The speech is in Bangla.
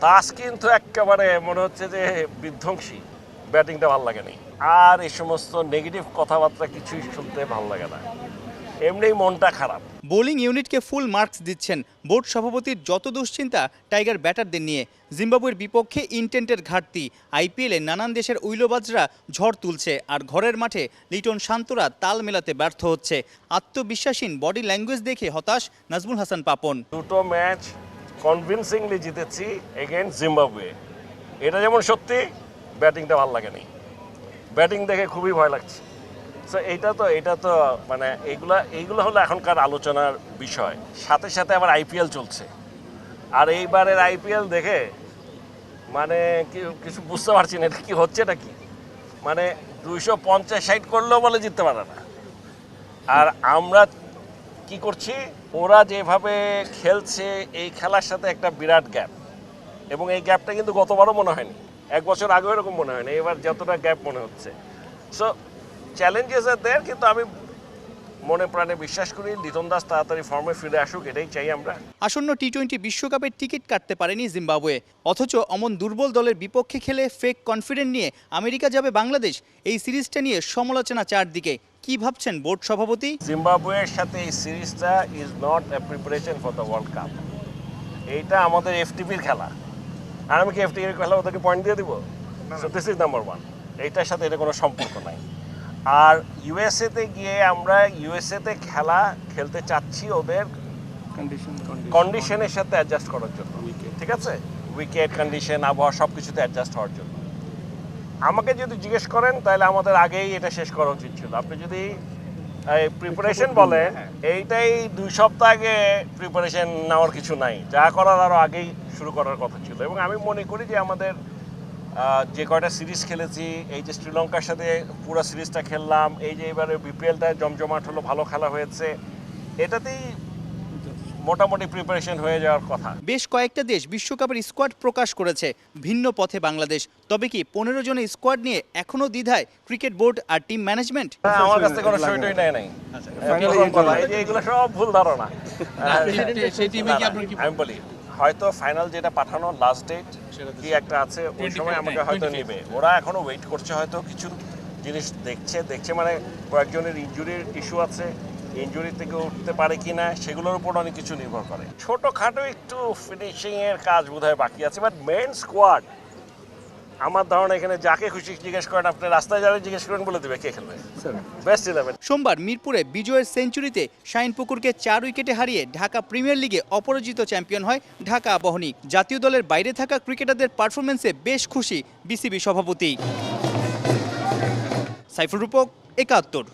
তাস কিন্তু একেবারে মনে হচ্ছে যে বিধ্বংসী, ব্যাটিংটা ভালো লাগেনি। আর এই সমস্ত নেগেটিভ কথাবার্তা কিছুই শুনতে ভালো লাগে না, এমনিই মনটা খারাপ। বোলিং ইউনিটকে ফুল মার্কস দিচ্ছেন বোর্ড সভাপতির যত দুশ্চিন্তা টাইগার ব্যাটারদের নিয়ে। জিম্বাবুয়ের বিপক্ষে ইন্টেন্টের ঘাটতি, আইপিএলে নানান দেশের উইলোবাজরা ঝড় তুলছে, আর ঘরের মাঠে লিটন শান্তরা তাল মেলাতে ব্যর্থ হচ্ছে। আত্মবিশ্বাসীন বডি ল্যাঙ্গুয়েজ দেখে হতাশ নাজমুল হাসান পাপন। দুটো ম্যাচ কনভিনসিংলি জিতেছি এগেইনস্ট জিম্বাবুয়ে, এটা যেমন সত্যি, ব্যাটিংটা ভালো লাগেনি, ব্যাটিং দেখে খুবই ভয় লাগছে। সো এটা তো মানে এইগুলো হলো এখনকার আলোচনার বিষয়। সাথে সাথে আবার আইপিএল চলছে, আর এইবারের আইপিএল দেখে মানে কিছু বুঝতে পারছি না এটা কি হচ্ছে, এটা কি মানে 250-60 করলেও বলে জিততে পারে না। আর আমরা কি করছি, ওরা যেভাবে খেলছে এই খেলার সাথে একটা বিরাট গ্যাপ, এবং এই গ্যাপটা কিন্তু গতবারও মনে হয়নি, এক বছর আগেও এরকম মনে হয়নি, এবার যতটা গ্যাপ মনে হচ্ছে। সো চ্যালেঞ্জেস আর দেয়ার, কিন্তু আমি মনে প্রাণে বিশ্বাস করি লিটন দাস তাড়াতাড়ি ফর্মে ফিরে আসুক, এটাই চাই আমরা। আসন্ন টি-20 বিশ্বকাপের টিকিট কাটতে পারেনি জিম্বাবুয়ে, অথচ অমন দুর্বল দলের বিপক্ষে খেলে ফেক কনফিডেন্ট নিয়ে আমেরিকা যাবে বাংলাদেশ। এই সিরিজটা নিয়ে সমালোচনা চারদিকে। কি ভাবছেন বোর্ড সভাপতি? জিম্বাবুয়ের সাথে এই সিরিজটা is not a preparation for the world cup, এইটা আমাদের এফটিপির খেলা। আর আমি কি এফটিপির খেলা ওদেরকে পয়েন্ট দিয়ে দিব? So this is number one, এইটার সাথে এটা কোনো সম্পর্ক নাই। আর ইউএসএতে গিয়ে আমরা ইউএসএতে খেলতে চাচ্ছি ওদের কন্ডিশনের সাথে অ্যাডজাস্ট করার জন্য, ঠিক আছে, উইকেট কন্ডিশন, আবহাওয়া সব কিছুতে অ্যাডজাস্ট হওয়ার জন্য। আমাকে যদি জিজ্ঞেস করেন তাহলে আমাদের আগেই এটা শেষ করা উচিত ছিল। আপনি যদি প্রিপারেশন বলেন, এইটাই 2 সপ্তাহ আগে প্রিপারেশন নেওয়ার কিছু নাই, যা করার আরও আগেই শুরু করার কথা ছিল। এবং আমি মনে করি যে আমাদের যে কয়টা সিরিজ খেলেছি, এই যে শ্রীলঙ্কার সাথে পুরো সিরিজটা খেললাম, এই যে এবারে বিপিএলটা জমজমাট হলো, ভালো খেলা হয়েছে, এটাতেই মোটামুটি প্রিপারেশন হয়ে যাওয়ার কথা। বেশ কয়েকটা দেশ বিশ্বকাপের স্কোয়াড প্রকাশ করেছে, ভিন্ন পথে বাংলাদেশ। তবে কি 15 জনের স্কোয়াড নিয়ে এখনো দ্বিধায় ক্রিকেট বোর্ড আর টিম ম্যানেজমেন্ট? আমার কাছে কোনো সইটই নেয় নাই, এগুলো সব ভুল ধারণা। আমি বলি হয়তো ফাইনাল যেটা পাঠানো লাস্ট ডেট কি একটা আছে, ওই সময় আমাকে হয়তো নেবে। ওরা এখনো ওয়েট করছে, হয়তো কিছু জিনিস দেখছে মানে কয়েকজনের ইনজুরির ইস্যু আছে, ইনজুরি থেকে উঠতে পারে কিনা সেগুলোর উপর অনেক কিছু নির্ভর করে। ছোটোখাটো একটু ফিনিশিং এর কাজ বোধহয় বাকি আছে, বাট মেইন স্কোয়াড আমার ধারণা এখানে যাকে খুশি জিজ্ঞেস করেন, আপনি রাস্তায় যাবে জিজ্ঞেস করেন, বলে দেবে কে খেলবে বেস্ট 11। সোমবার মিরপুরে বিজয়ের সেঞ্চুরিতে শাহিনপুকুরকে 4 উইকেটে হারিয়ে ঢাকা প্রিমিয়ার লিগে অপরাজিত চ্যাম্পিয়ন হয় ঢাকা আবাহনী। জাতীয় দলের বাইরে থাকা ক্রিকেটারদের পারফরমেন্সে বেশ খুশি বিসিবি সভাপতি। সাইফুর রূপক, 71।